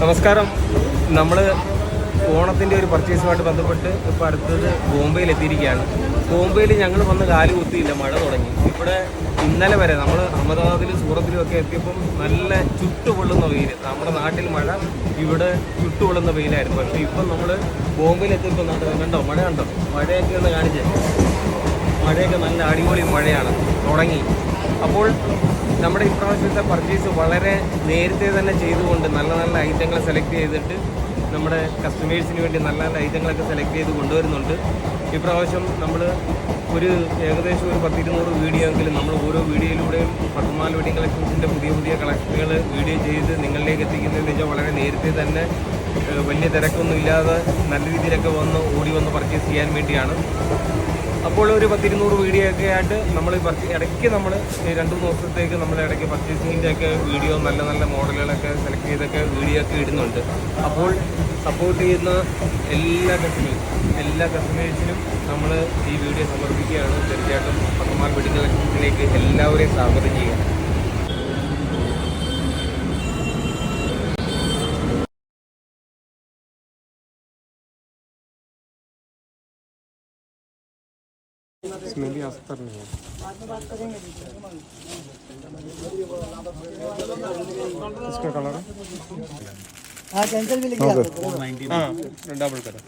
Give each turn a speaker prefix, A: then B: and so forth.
A: നമസ്കാരം. നമ്മൾ ഓണത്തിൻ്റെ ഒരു പർച്ചേസുമായിട്ട് ബന്ധപ്പെട്ട് ഇപ്പോൾ അടുത്തത് ബോംബെയിൽ എത്തിയിരിക്കുകയാണ്. ബോംബെയിൽ ഞങ്ങൾ വന്ന് കാല് കുത്തിയില്ല, മഴ തുടങ്ങി. ഇവിടെ ഇന്നലെ വരെ നമ്മൾ അഹമ്മദാബാദിലും സൂറത്തിലും ഒക്കെ എത്തിയപ്പം നല്ല ചുട്ടുപൊള്ളുന്ന വെയിൽ. നമ്മുടെ നാട്ടിൽ മഴ, ഇവിടെ ചുട്ടുപൊള്ളുന്ന വെയിലായിരുന്നു. പക്ഷേ ഇപ്പം നമ്മൾ ബോംബെയിൽ എത്തിയപ്പോൾ കണ്ടോ, മഴ കണ്ടോ, മഴയൊക്കെ ഒന്ന് കാണിച്ചേ. മഴയൊക്കെ നല്ല അടിപൊളി മഴയാണ് തുടങ്ങി. അപ്പോൾ നമ്മുടെ ഇപ്രാവശ്യത്തെ പർച്ചേസ് വളരെ നേരത്തെ തന്നെ ചെയ്തുകൊണ്ട് നല്ല നല്ല ഐറ്റങ്ങൾ സെലക്ട് ചെയ്തിട്ട് നമ്മുടെ കസ്റ്റമേഴ്സിന് വേണ്ടി നല്ല നല്ല ഐറ്റങ്ങളൊക്കെ സെലക്ട് ചെയ്ത് കൊണ്ടുവരുന്നുണ്ട്. ഇപ്രാവശ്യം നമ്മൾ ഏകദേശം ഒരു 100-200 വീഡിയോ എങ്കിലും നമ്മൾ ഓരോ വീഡിയോയിലൂടെയും പത്തുമാൽ വെഡിങ് കളക്ഷൻസിൻ്റെ പുതിയ കളക്ഷനുകൾ വീഡിയോ ചെയ്ത് നിങ്ങളിലേക്ക് എത്തിക്കുന്നതെന്ന് വെച്ചാൽ വളരെ നേരത്തെ തന്നെ വലിയ തിരക്കൊന്നും ഇല്ലാതെ നല്ല രീതിയിലൊക്കെ ഓടി വന്ന് പർച്ചേസ് ചെയ്യാൻ വേണ്ടിയാണ്. അപ്പോൾ ഒരു 100-200 വീഡിയോ ഒക്കെ ആയിട്ട് നമ്മൾ ഇടയ്ക്ക് നമ്മൾ 2-3 ദിവസത്തേക്ക് നമ്മൾ ഇടയ്ക്ക് പർച്ചേസിങ്ങിൻ്റെ ഒക്കെ വീഡിയോ നല്ല നല്ല മോഡലുകളൊക്കെ സെലക്ട് ചെയ്തൊക്കെ വീഡിയോ ഒക്കെ ഇടുന്നുണ്ട്. അപ്പോൾ സപ്പോർട്ട് ചെയ്യുന്ന എല്ലാ കസ്റ്റമേഴ്സിനും നമ്മൾ ഈ വീഡിയോ സമർപ്പിക്കുകയാണ്. തീർച്ചയായിട്ടും പത്തുമാൽ വെഡിങ് കളക്ഷൻസിലേക്ക് എല്ലാവരെയും സ്വാഗതം ചെയ്യുക. इसमें भी अस्तर नहीं है. इसका कलर है कैंसिल भी लिखा है. Double colour.